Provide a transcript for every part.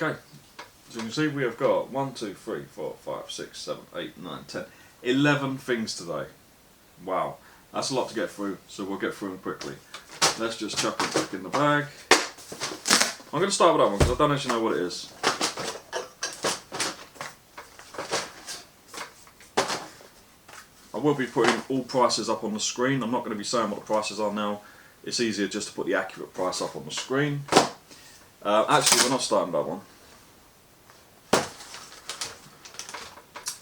Okay, so you can see we have got 1, 2, 3, 4, 5, 6, 7, 8, 9, 10, 11 things today. Wow, that's a lot to get through, so we'll get through them quickly. Let's just chuck it back in the bag. I'm going to start with that one because I don't actually know what it is. I will be putting all prices up on the screen. I'm not going to be saying what the prices are now. It's easier just to put the accurate price up on the screen. Actually, we're not starting that one.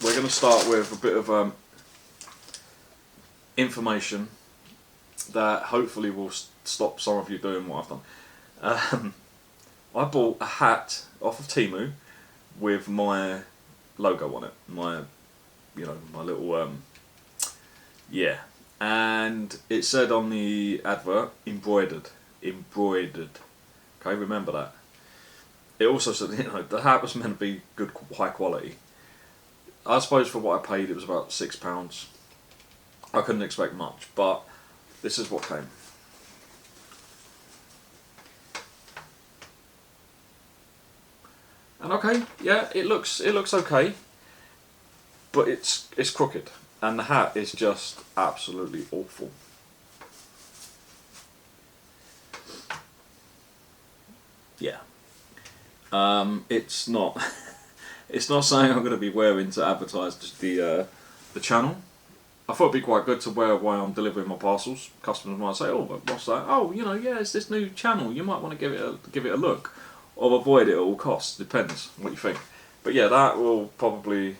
We're going to start with a bit of information that hopefully will stop some of you doing what I've done. I bought a hat off of Temu with my logo on it. My, my little yeah. And it said on the advert, embroidered. Okay, remember that. It also said, the hat was meant to be good, high quality. I suppose for what I paid, it was about £6. I couldn't expect much, but this is what came. And okay, yeah, it looks okay, but it's crooked, and the hat is just absolutely awful. Yeah, it's not it's not something I'm going to be wearing to advertise the channel. I thought it'd be quite good to wear while I'm delivering my parcels. Customers might say, "Oh, what's that?" "Oh, yeah, it's this new channel. You might want to give it a look, or avoid it at all costs." Depends what you think. But yeah, that will probably.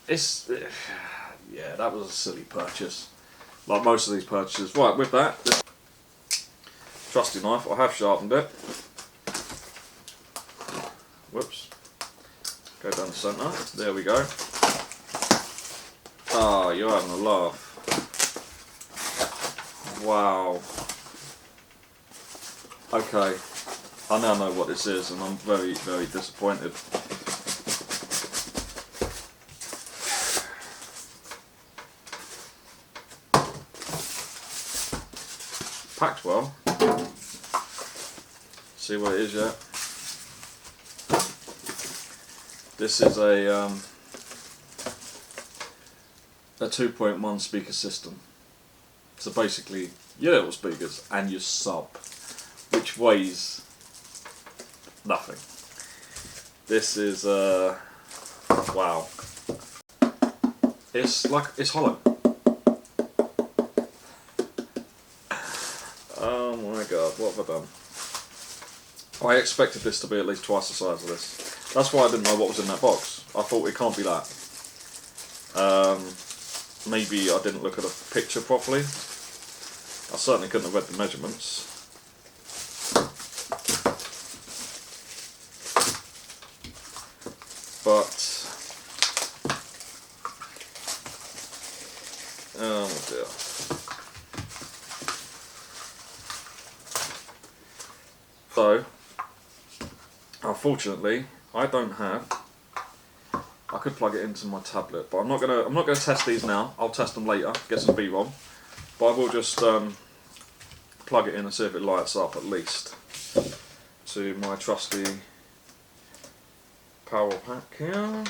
Yeah, that was a silly purchase, like most of these purchases. Right, with that, this trusty knife, I have sharpened it. Whoops. Go down the centre. There we go. Oh, you're having a laugh. Wow. Okay, I now know what this is, and I'm very, very disappointed. Packed well. See what it is yet? This is a 2.1 speaker system. So basically, your little speakers and your sub, which weighs nothing. This is wow. It's hollow. Oh my god, what have I done? I expected this to be at least twice the size of this. That's why I didn't know what was in that box. I thought it can't be that. Maybe I didn't look at the picture properly. I certainly couldn't have read the measurements. But oh dear. So, unfortunately, I don't have. I could plug it into my tablet, but I'm not gonna test these now. I'll test them later, get some B-roll. But I will just plug it in and see if it lights up at least to my trusty power pack here.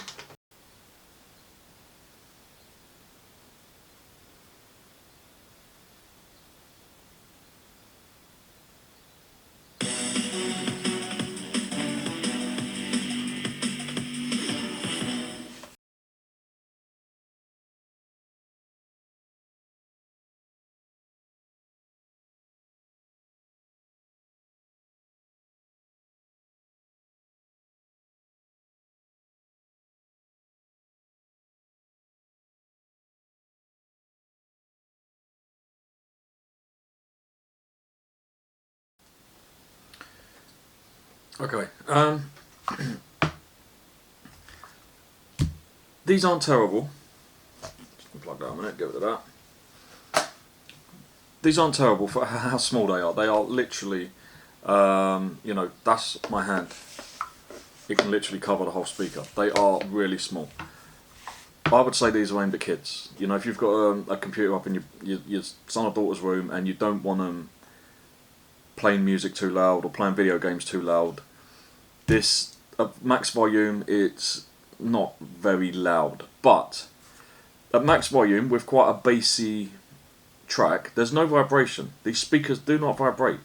Okay, these aren't terrible. Just plug that in a minute, give it to that. These aren't terrible for how small they are. They are literally, that's my hand. It can literally cover the whole speaker. They are really small. I would say these are aimed at kids. If you've got a computer up in your son or daughter's room and you don't want them playing music too loud or playing video games too loud, This at max volume, it's not very loud, but at max volume with quite a bassy track, there's no vibration. These speakers do not vibrate.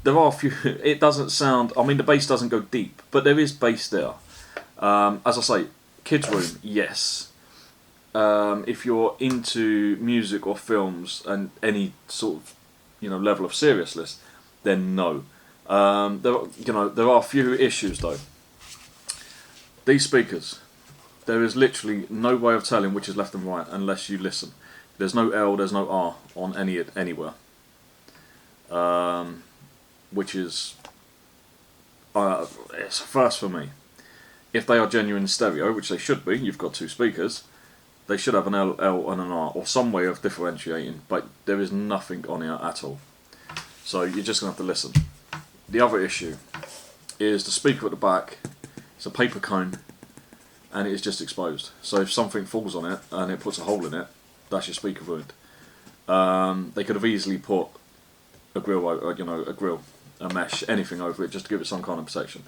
There are a few. It doesn't sound. I mean, the bass doesn't go deep, but there is bass there. As I say, kids' room, yes. If you're into music or films and any sort of level of seriousness, then no. There are a few issues though. These speakers, there is literally no way of telling which is left and right unless you listen. There's no L, there's no R on anywhere. Which is it's a first for me. If they are genuine stereo, which they should be, you've got two speakers, they should have an L and an R, or some way of differentiating, but there is nothing on here at all. So you're just going to have to listen. The other issue is the speaker at the back. It's a paper cone, and it is just exposed. So if something falls on it, and it puts a hole in it, that's your speaker ruined. They could have easily put a grill, a mesh, anything over it, just to give it some kind of protection.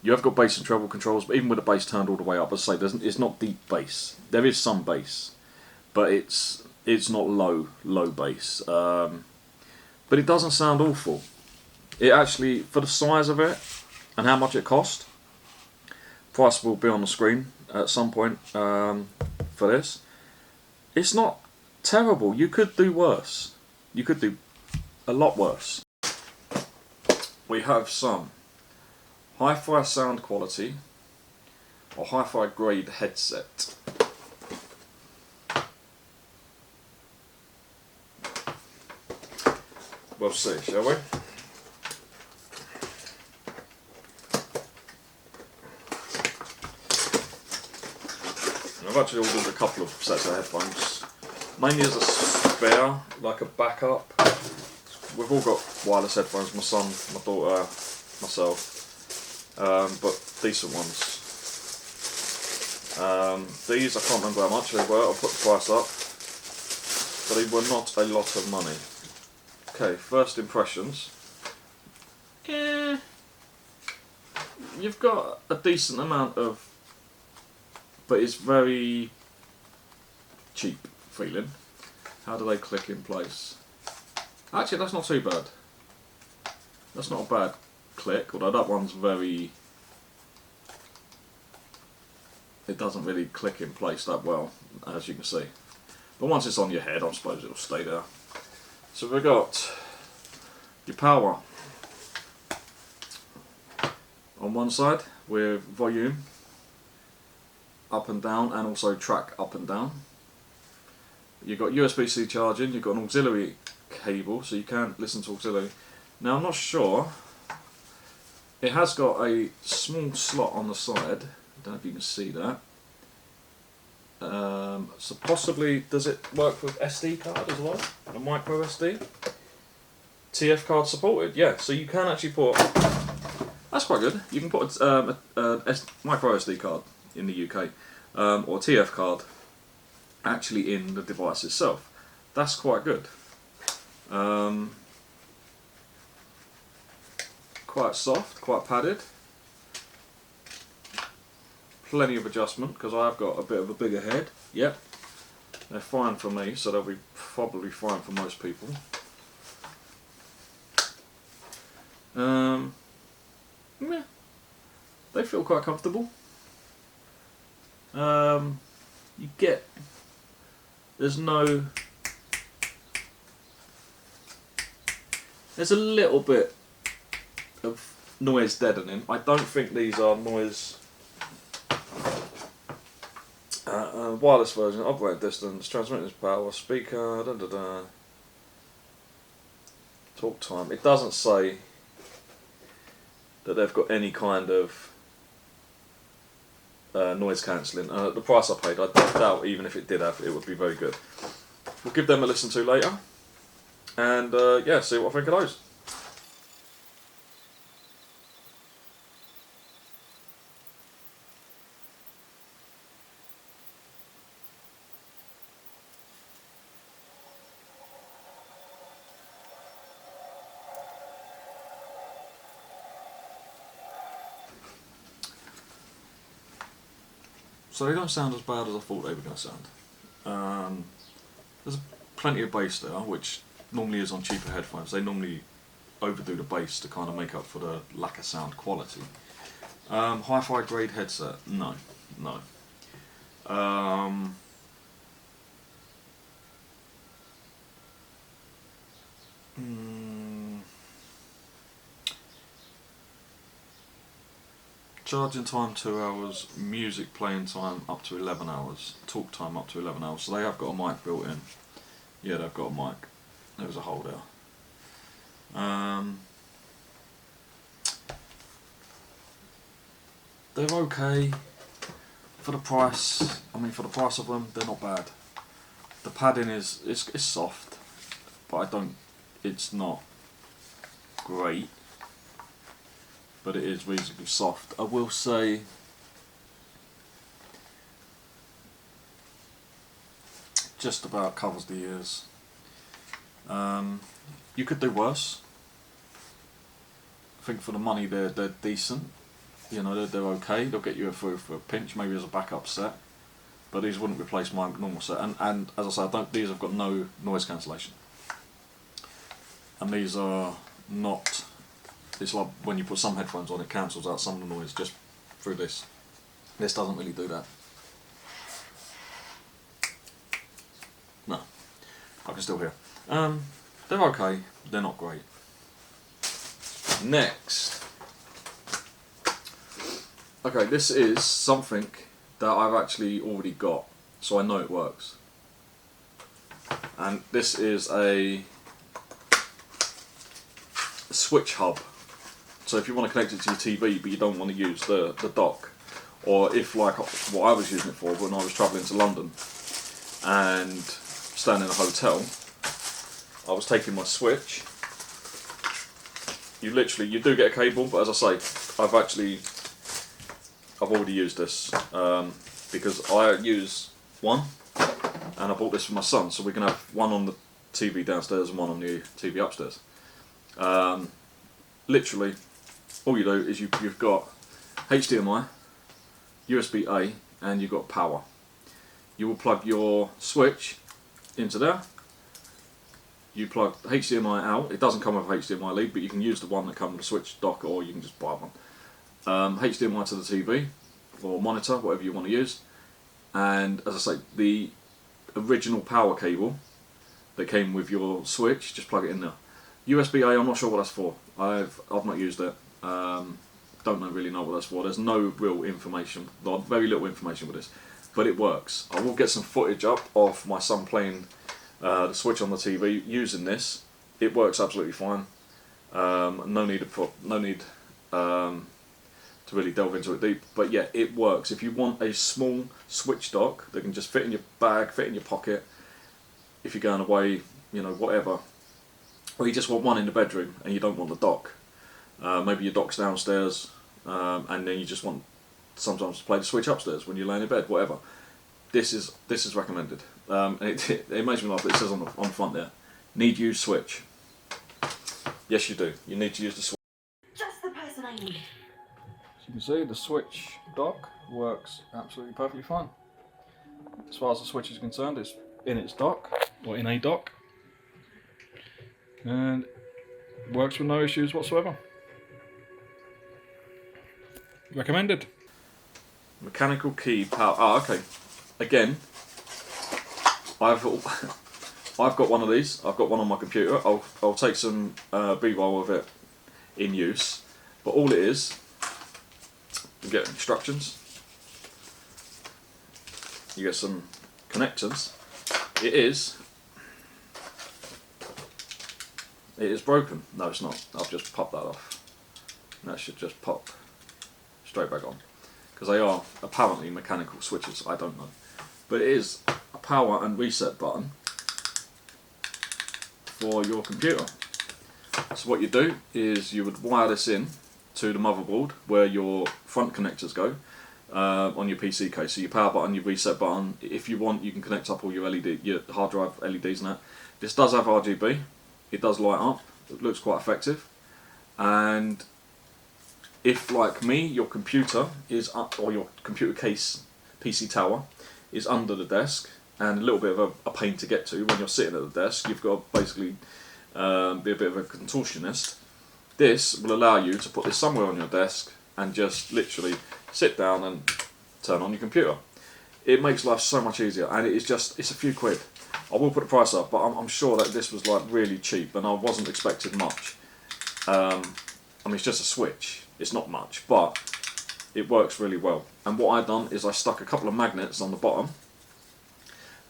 You have got bass and treble controls, but even with the bass turned all the way up, as I say, it's not deep bass. There is some bass, but it's not low bass. But it doesn't sound awful. It actually, for the size of it and how much it cost, price will be on the screen at some point for this. It's not terrible. You could do worse. You could do a lot worse. We have some hi-fi sound quality or hi-fi grade headset. We'll see, shall we? I've actually ordered a couple of sets of headphones, mainly as a spare, like a backup. We've all got wireless headphones, my son, my daughter, myself, but decent ones. These, I can't remember how much they were, I'll put the price up, but they were not a lot of money. Okay, first impressions. You've got a decent amount of, but it's very cheap feeling. How do they click in place? Actually, that's not too bad. That's not a bad click, although that one's very... It doesn't really click in place that well, as you can see. But once it's on your head, I suppose it'll stay there. So we've got your power on one side with volume up and down, and also track up and down. You've got USB-C charging, you've got an auxiliary cable, so you can listen to auxiliary. Now I'm not sure, it has got a small slot on the side, I don't know if you can see that. So possibly, does it work with SD card as well? A micro SD? TF card supported, yeah, so you can actually put, that's quite good, you can put a micro SD card in the UK, or TF card actually in the device itself. That's quite good. Quite soft, quite padded. Plenty of adjustment because I have got a bit of a bigger head. Yep, they're fine for me, so they'll be probably fine for most people. Yeah, they feel quite comfortable. You get, there's a little bit of noise deadening. I don't think these are noise. Wireless version, operating distance, transmitting power, speaker, talk time. It doesn't say that they've got any kind of noise cancelling. The price I paid, I doubt even if it did have, it would be very good. We'll give them a listen to later, and yeah, see what I think of those. So they don't sound as bad as I thought they were going to sound. There's plenty of bass there, which normally is on cheaper headphones. They normally overdo the bass to kind of make up for the lack of sound quality. Hi-fi grade headset? No, no. Charging time 2 hours, music playing time up to 11 hours, talk time up to 11 hours. So they have got a mic built in. Yeah, they've got a mic. There was a hole there. They're okay for the price. I mean, for the price of them, they're not bad. The padding is it's soft, but it's not great. But it is reasonably soft. I will say just about covers the ears. You could do worse. I think for the money they're decent. You know, they're okay. They'll get you through for a pinch, maybe as a backup set. But these wouldn't replace my normal set. And as I say, these have got no noise cancellation. And these are not. It's like when you put some headphones on, it cancels out some of the noise just through this. This doesn't really do that. No, I can still hear. They're okay, they're not great. Next. Okay, this is something that I've actually already got, so I know it works. And this is a switch hub. So if you want to connect it to your TV but you don't want to use the dock, or if like what I was using it for when I was travelling to London and staying in a hotel, I was taking my switch. You do get a cable, but as I say, I've already used this because I use one and I bought this for my son, so we can have one on the TV downstairs and one on the TV upstairs. Literally, all you do is you've got HDMI, USB-A, and you've got power. You will plug your switch into there. You plug the HDMI out. It doesn't come with a HDMI lead, but you can use the one that comes with a switch dock, or you can just buy one. HDMI to the TV or monitor, whatever you want to use. And as I say, the original power cable that came with your switch, just plug it in there. USB-A, I'm not sure what that's for. I've not used it. Don't really know what that's for. There's no real information, very little information with this, but it works. I will get some footage up of my son playing the Switch on the TV using this. It works absolutely fine. No need to really delve into it deep, but yeah, it works. If you want a small switch dock that can just fit in your bag, fit in your pocket, if you're going away, you know, whatever, or you just want one in the bedroom and you don't want the dock. Maybe your dock's downstairs, and then you just want sometimes to play the Switch upstairs when you're laying in bed, whatever. This is recommended. It makes me laugh. It says on the front there, need use Switch. Yes, you do. You need to use the Switch. Just the person I need. As you can see, the Switch dock works absolutely perfectly fine. As far as the Switch is concerned, it's in its dock, or in a dock, and works with no issues whatsoever. Recommended. Mechanical key power. Ah, okay. Again, I've got one of these. I've got one on my computer. I'll take some B-roll of it in use. But all it is, you get instructions. You get some connectors. It is broken. No, it's not. I've just popped that off. That should just pop straight back on, because they are apparently mechanical switches. I don't know, but it is a power and reset button for your computer. So what you do is you would wire this in to the motherboard where your front connectors go on your PC case. So your power button, your reset button. If you want, you can connect up all your your hard drive LEDs and that. This does have RGB. It does light up. It looks quite effective. And if, like me, your computer is up, or your computer case PC tower is under the desk and a little bit of a pain to get to when you're sitting at the desk. You've got to basically be a bit of a contortionist. This will allow you to put this somewhere on your desk and just literally sit down and turn on your computer. It makes life so much easier, and it's a few quid. I will put the price up, but I'm sure that this was like really cheap and I wasn't expecting much. I mean, it's just a switch, it's not much, but it works really well. And what I've done is I stuck a couple of magnets on the bottom,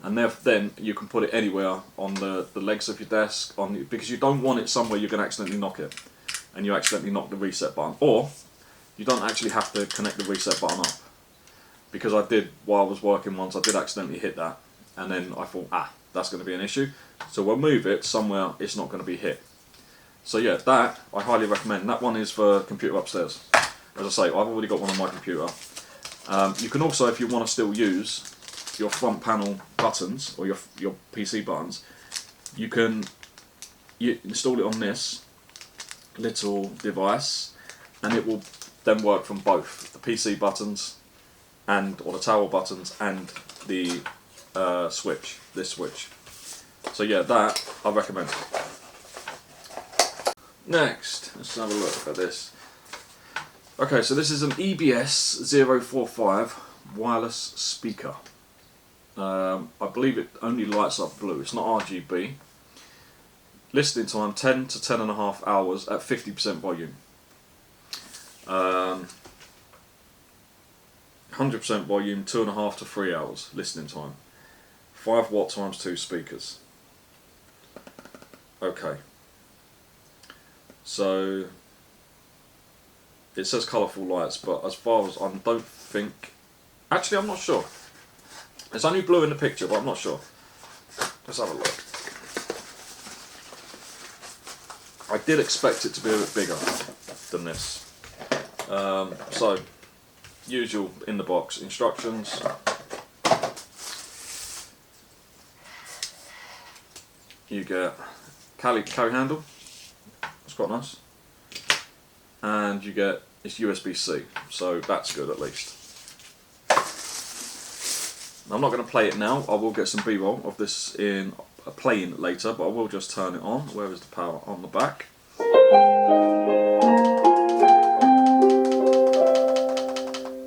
and then you can put it anywhere on the legs of your desk, because you don't want it somewhere you're going to accidentally knock it and you accidentally knock the reset button, or you don't actually have to connect the reset button up, because I did, while I was working once, I did accidentally hit that, and then I thought, that's going to be an issue, so we'll move it somewhere it's not going to be hit. So yeah, that I highly recommend. That one is for computer upstairs. As I say, I've already got one on my computer. You can also, if you want to still use your front panel buttons or your PC buttons, you can install it on this little device, and it will then work from both the PC buttons or the tower buttons and the switch, this switch. So yeah, that I recommend. Next, let's have a look at this. Okay, so this is an EBS 045 wireless speaker. I believe it only lights up blue, it's not RGB. Listening time 10 to 10.5 hours at 50% volume. 100% volume, 2.5 to 3 hours listening time. 5 watt times 2 speakers. Okay. So it says colourful lights, but as far as I don't think... Actually, I'm not sure. It's only blue in the picture, but I'm not sure. Let's have a look. I did expect it to be a bit bigger than this. So, usual in the box instructions. You get carry handle. It's quite nice. And you get, it's USB-C, so that's good at least. I'm not going to play it now. I will get some B-roll of this in playing later, but I will just turn it on. Where is the power? On the back.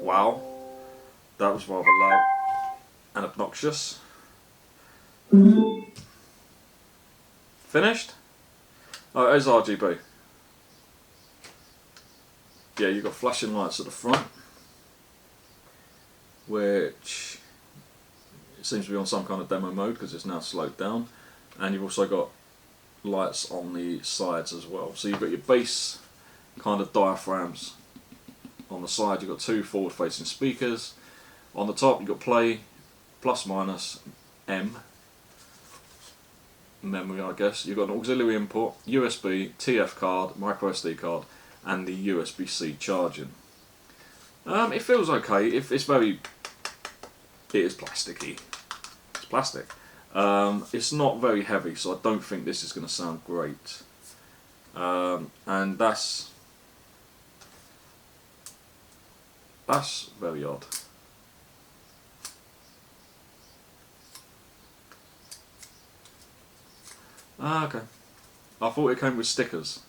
Wow, that was rather loud and obnoxious. Finished? Oh, it is RGB. Yeah, you've got flashing lights at the front, which it seems to be on some kind of demo mode because it's now slowed down, and you've also got lights on the sides as well. So you've got your base kind of diaphragms on the side. You've got 2 forward facing speakers. On the top you've got play, plus minus, M, memory I guess. You've got an auxiliary input, USB, TF card, micro SD card, and the USB-C charging. It feels okay. It is plasticky. It's plastic. It's not very heavy, so I don't think this is going to sound great. And that's very odd. Okay. I thought it came with stickers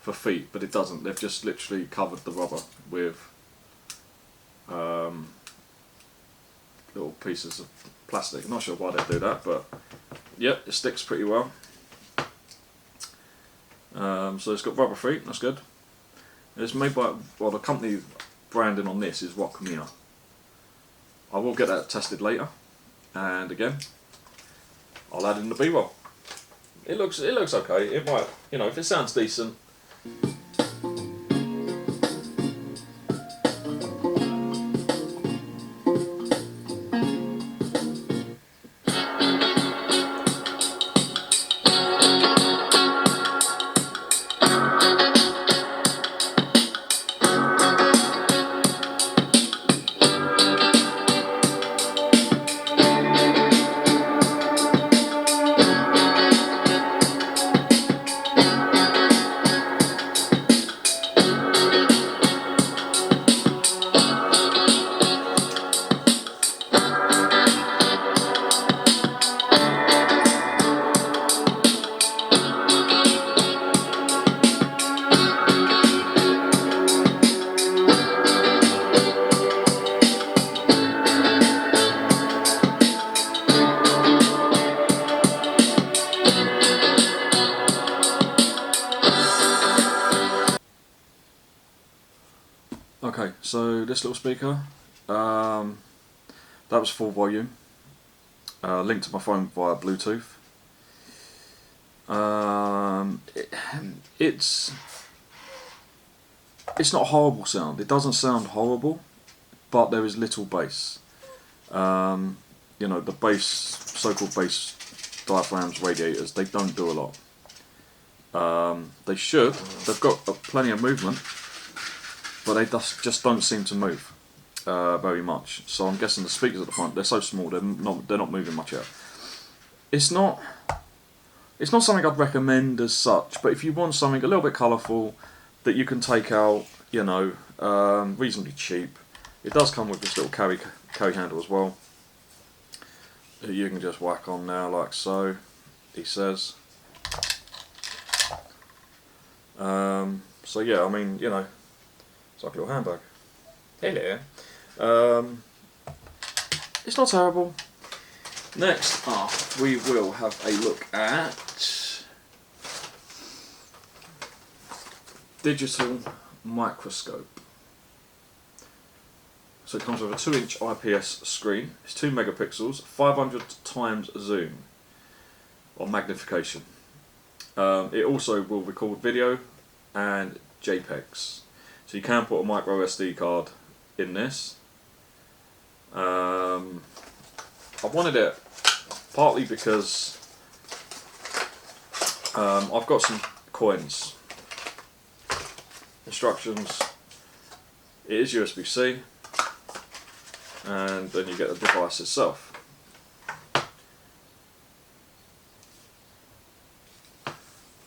for feet, but it doesn't. They've just literally covered the rubber with little pieces of plastic. I'm not sure why they do that, but yep, it sticks pretty well. So it's got rubber feet, that's good. It's made by, well, the company branding on this is Rockmia. I will get that tested later, and again, I'll add in the B-roll. It looks okay. It might, you know, if it sounds decent. Okay, so this little speaker, that was full volume, linked to my phone via Bluetooth. It's not a horrible sound. It doesn't sound horrible, but there is little bass. You know, the bass, so-called bass diaphragms, radiators, they don't do a lot. They should. They've got plenty of movement, but they just don't seem to move very much. So I'm guessing the speakers at the front, they're so small, they're not moving much out. It's not something I'd recommend as such, but if you want something a little bit colourful that you can take out, you know, reasonably cheap, it does come with this little carry handle as well. You can just whack on now like so, he says. So yeah, I mean, you know, it's like a little handbag. Hello. It's not terrible. Next up, we will have a look at digital microscope. So it comes with a 2-inch IPS screen. It's 2 megapixels, 500 times zoom or magnification. It also will record video and JPEGs. So you can put a micro SD card in this. I wanted it partly because I've got some coins. Instructions. It is USB-C, and then you get the device itself.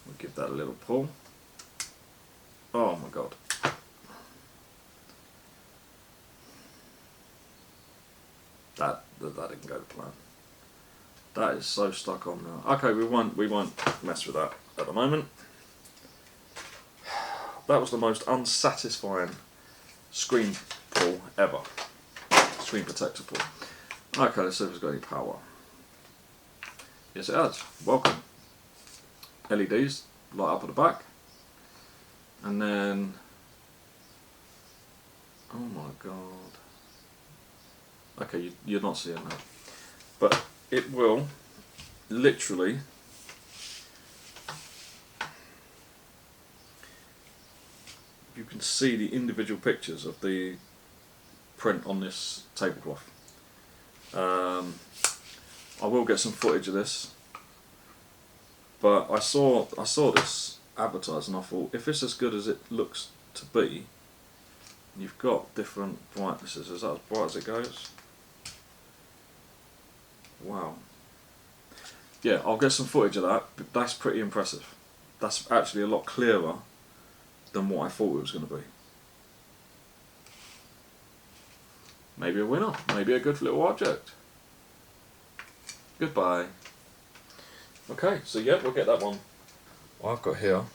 We'll give that a little pull. Oh my god. That didn't go to plan. That is so stuck on now. Okay, we won't mess with that at the moment. That was the most unsatisfying screen pull ever. Screen protector pull. Okay, let's see if it's got any power. Yes, it has. Welcome. LEDs light up at the back, and then oh my god. Okay, you're not seeing that, but it will literally you can see the individual pictures of the print on this tablecloth. I will get some footage of this, but I saw this advertised and I thought, if it's as good as it looks to be, you've got different brightnesses. Is that as bright as it goes? Wow. Yeah, I'll get some footage of that, but that's pretty impressive. That's actually a lot clearer than what I thought it was going to be. Maybe a winner, maybe a good little object. Goodbye. Okay, so yeah, we'll get that one. I've got here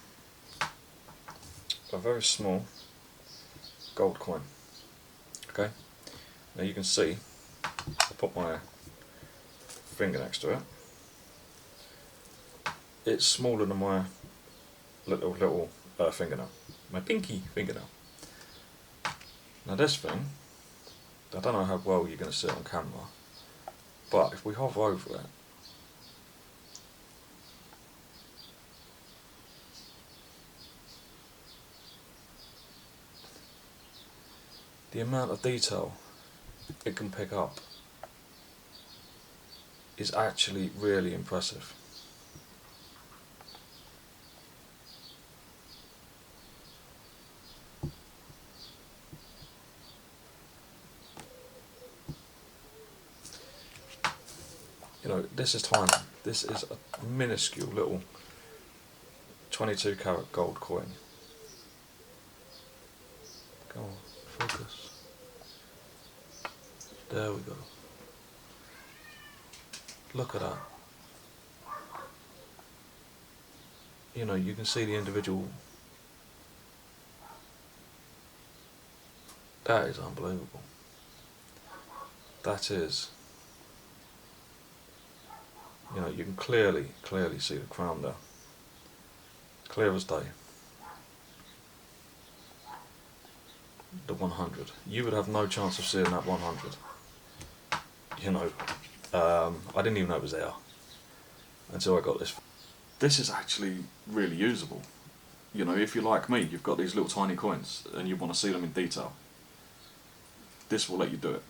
a very small gold coin. Okay, now you can see, I'll put my finger next to it. It's smaller than my little fingernail, my pinky fingernail. Now this thing, I don't know how well you're going to see it on camera, but if we hover over it, the amount of detail it can pick up is actually really impressive. You know, this is tiny. This is a minuscule little 22 karat gold coin. Go on, focus. There we go. Look at that. You know, you can see the individual. That is unbelievable. That is. You know, you can clearly see the crown there. Clear as day. the 100. You would have no chance of seeing that 100. You know, I didn't even know it was there until I got this. This is actually really usable. You know, if you're like me, you've got these little tiny coins and you want to see them in detail. This will let you do it.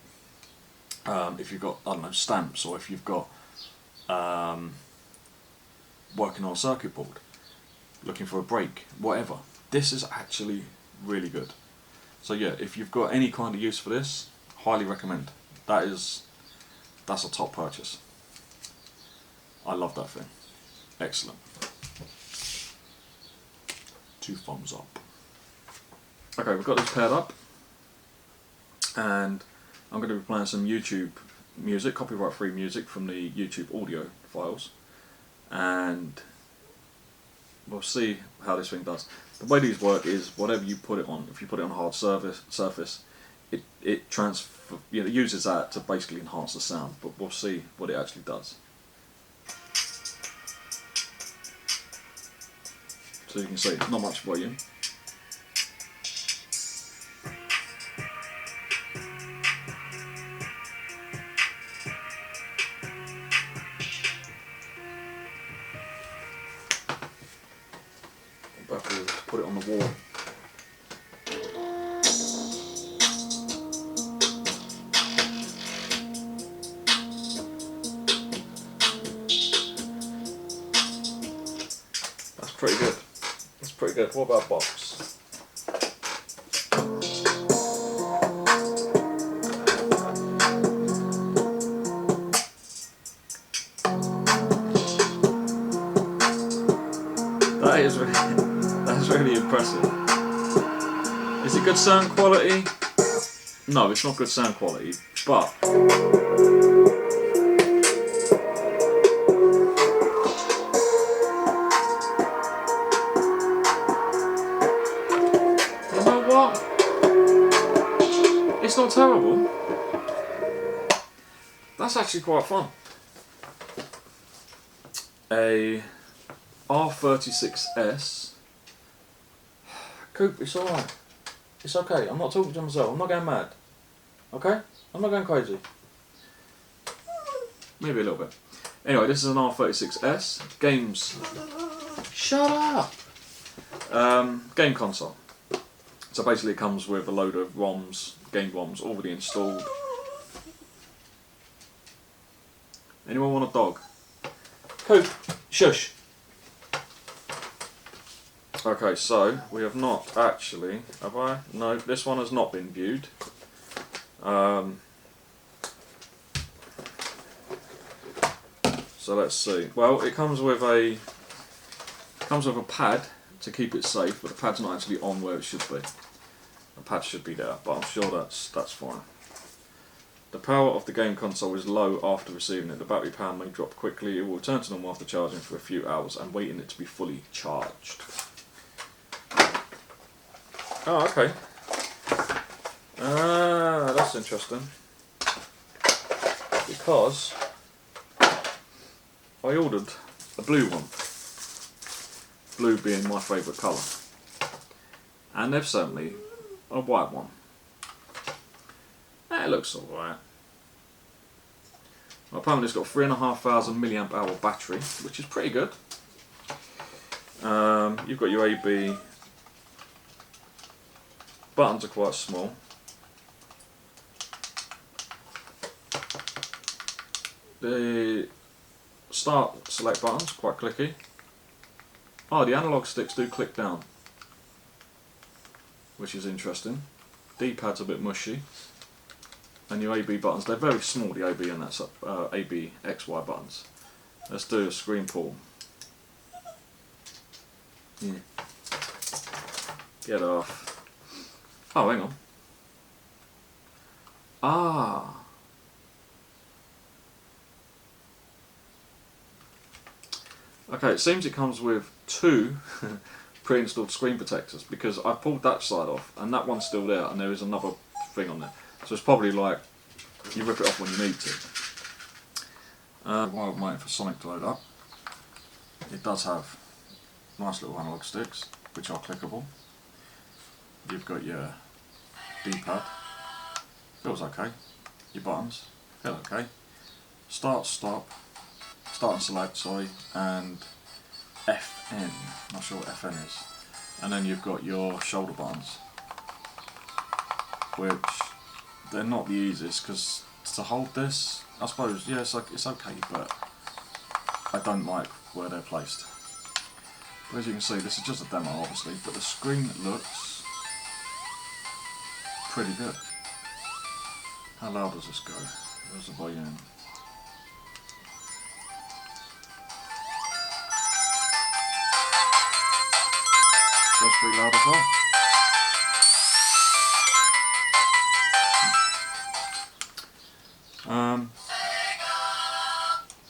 If you've got, I don't know, stamps, or if you've got working on a circuit board, looking for a break, whatever. This is actually really good. So yeah, if you've got any kind of use for this, highly recommend. That's a top purchase. I love that thing. Excellent. 2 thumbs up. Okay, we've got this paired up, and I'm going to be playing some YouTube music, copyright free music from the YouTube audio files, and we'll see how this thing does. The way these work is, whatever you put it on, if you put it on a hard surface, it uses that to basically enhance the sound, but we'll see what it actually does. So you can see, not much volume. I'll have to put it on the wall. That's pretty good. That's pretty good. What about box? That's really impressive. Is it good sound quality? No, it's not good sound quality, but you know what? It's not terrible. That's actually quite fun. A R36S. Coop, it's alright. It's okay. I'm not talking to myself. I'm not going mad. Okay? I'm not going crazy. Maybe a little bit. Anyway, this is an R36S. Games. Shut up! Game console. So basically it comes with a load of ROMs, game ROMs already installed. Anyone want a dog? Coop, shush. Okay, so we have not actually, have I? No, this one has not been viewed. So let's see. Well, it comes with a pad to keep it safe, but the pad's not actually on where it should be. The pad should be there, but I'm sure that's fine. The power of the game console is low after receiving it. The battery power may drop quickly. It will return to normal after charging for a few hours and waiting it to be fully charged. Oh, okay. That's interesting. Because I ordered a blue one. Blue being my favourite colour. And they've sent me a white one. It looks alright. Well, apparently it's got 3,500 milliamp hour battery, which is pretty good. You've got your AB. Buttons are quite small. The start select buttons quite clicky. Oh, the analog sticks do click down, which is interesting. D-pad's a bit mushy. And your AB buttons, they're very small, the AB and that's AB XY buttons. Let's do a screen pull. Yeah. Get off. Oh, hang on. Ah. Okay, it seems it comes with 2 pre-installed screen protectors, because I pulled that side off and that one's still there and there is another thing on there. So it's probably like you rip it off when you need to. While I'm waiting for Sonic to load up, it does have nice little analog sticks which are clickable. You've got your D-pad. Feels okay. Your buttons feel okay. Start, stop, start and select, sorry, and FN. Not sure what FN is. And then you've got your shoulder buttons, which they're not the easiest because to hold this, I suppose, yeah, it's okay, but I don't like where they're placed. But as you can see, this is just a demo, obviously, but the screen looks pretty good. How loud does this go? Where's the volume? Goes pretty loud as well.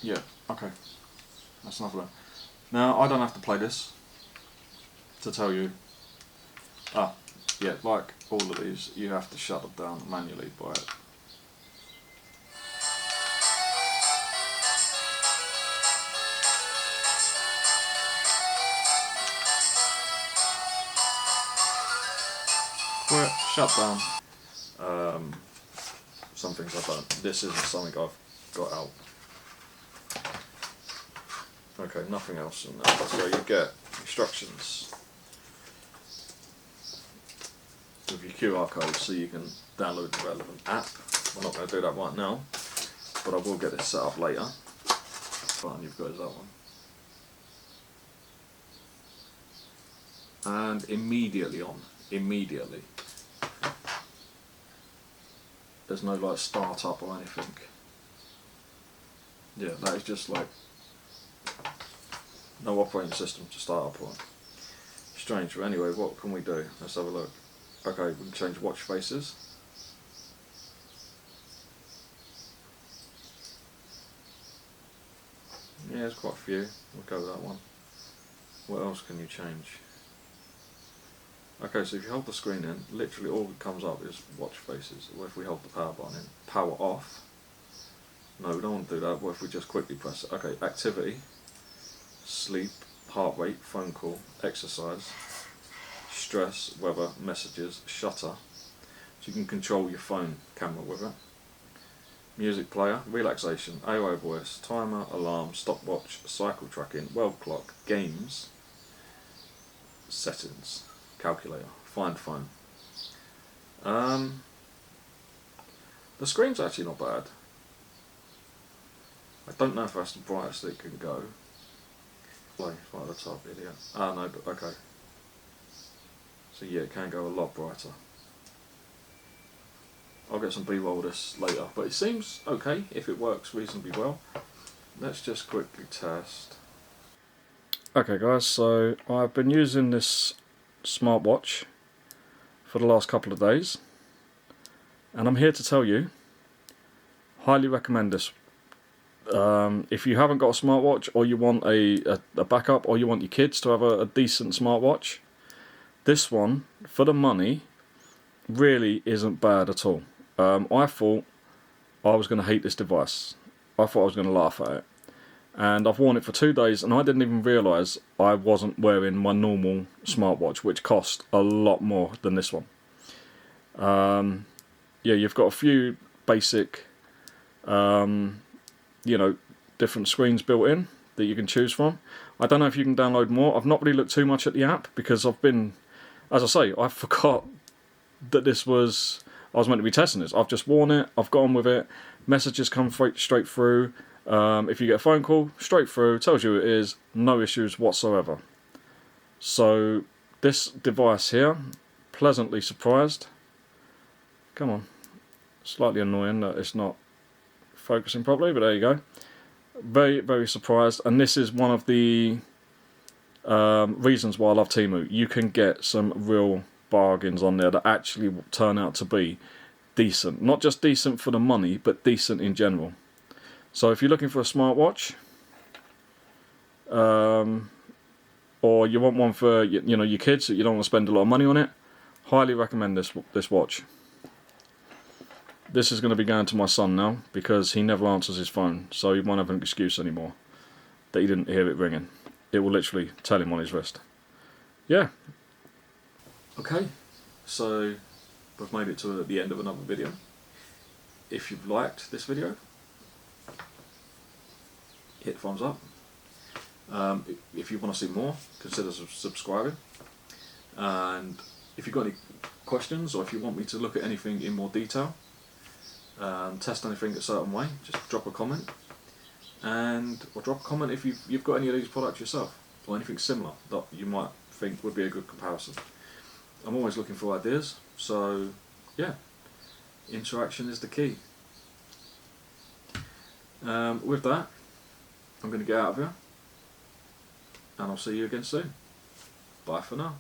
Yeah, okay. That's enough of that. Now, I don't have to play this to tell you. Yeah, like all of these, you have to shut it down manually by it. Well, shut down. Some things I don't. This isn't something I've got out. Okay, nothing else in there. So you get instructions with your QR code so you can download the relevant app. We're not going to do that right now, but I will get this set up later. The button you've got is that one. And immediately on. Immediately. There's no like start up or anything. Yeah, that is just like no operating system to start up on. Strange, but anyway, what can we do? Let's have a look. Okay, we can change watch faces. Yeah, there's quite a few. We'll go with that one. What else can you change? Okay, so if you hold the screen in, literally all that comes up is watch faces. Or if we hold the power button in, power off. No, we don't want to do that. What if we just quickly press it? Okay, activity, sleep, heart rate, phone call, exercise, stress, weather, messages, shutter. So you can control your phone camera with it. Music player, relaxation, AOA voice, timer, alarm, stopwatch, cycle tracking, world clock, games, settings, calculator, find phone. The screen's actually not bad. I don't know if that's the brightest it can go. Play, it's right at the top, idiot. Ah no, but okay. So yeah, it can go a lot brighter. I'll get some B-roll of this later, but it seems okay if it works reasonably well. Let's just quickly test. Okay guys, so I've been using this smartwatch for the last couple of days, and I'm here to tell you, highly recommend this. If you haven't got a smartwatch, or you want a backup, or you want your kids to have a decent smartwatch, this one, for the money, really isn't bad at all. I thought I was going to hate this device. I thought I was going to laugh at it. And I've worn it for 2 days, and I didn't even realise I wasn't wearing my normal smartwatch, which cost a lot more than this one. Yeah, you've got a few basic, different screens built in that you can choose from. I don't know if you can download more. I've not really looked too much at the app because I've been, as I say, I forgot that I was meant to be testing this. I've just worn it, I've gone with it, messages come straight through. If you get a phone call, straight through, tells you who it is, no issues whatsoever. So this device here, pleasantly surprised. Come on, slightly annoying that it's not focusing properly, but there you go. Very, very surprised, and this is one of the reasons why I love Temu. You can get some real bargains on there that actually turn out to be decent. Not just decent for the money, but decent in general. So if you're looking for a smartwatch, or you want one for your kids that you don't want to spend a lot of money on it, highly recommend this watch. This is going to be going to my son now because he never answers his phone, so he won't have an excuse anymore that he didn't hear it ringing. It will literally tell him on his wrist. Yeah. Okay, so we've made it to the end of another video. If you've liked this video, hit thumbs up. If you want to see more, consider subscribing. And if you've got any questions, or if you want me to look at anything in more detail, test anything a certain way, just drop a comment. Or drop a comment if you've got any of these products yourself, or anything similar that you might think would be a good comparison. I'm always looking for ideas, so yeah, interaction is the key. With that, I'm going to get out of here, and I'll see you again soon. Bye for now.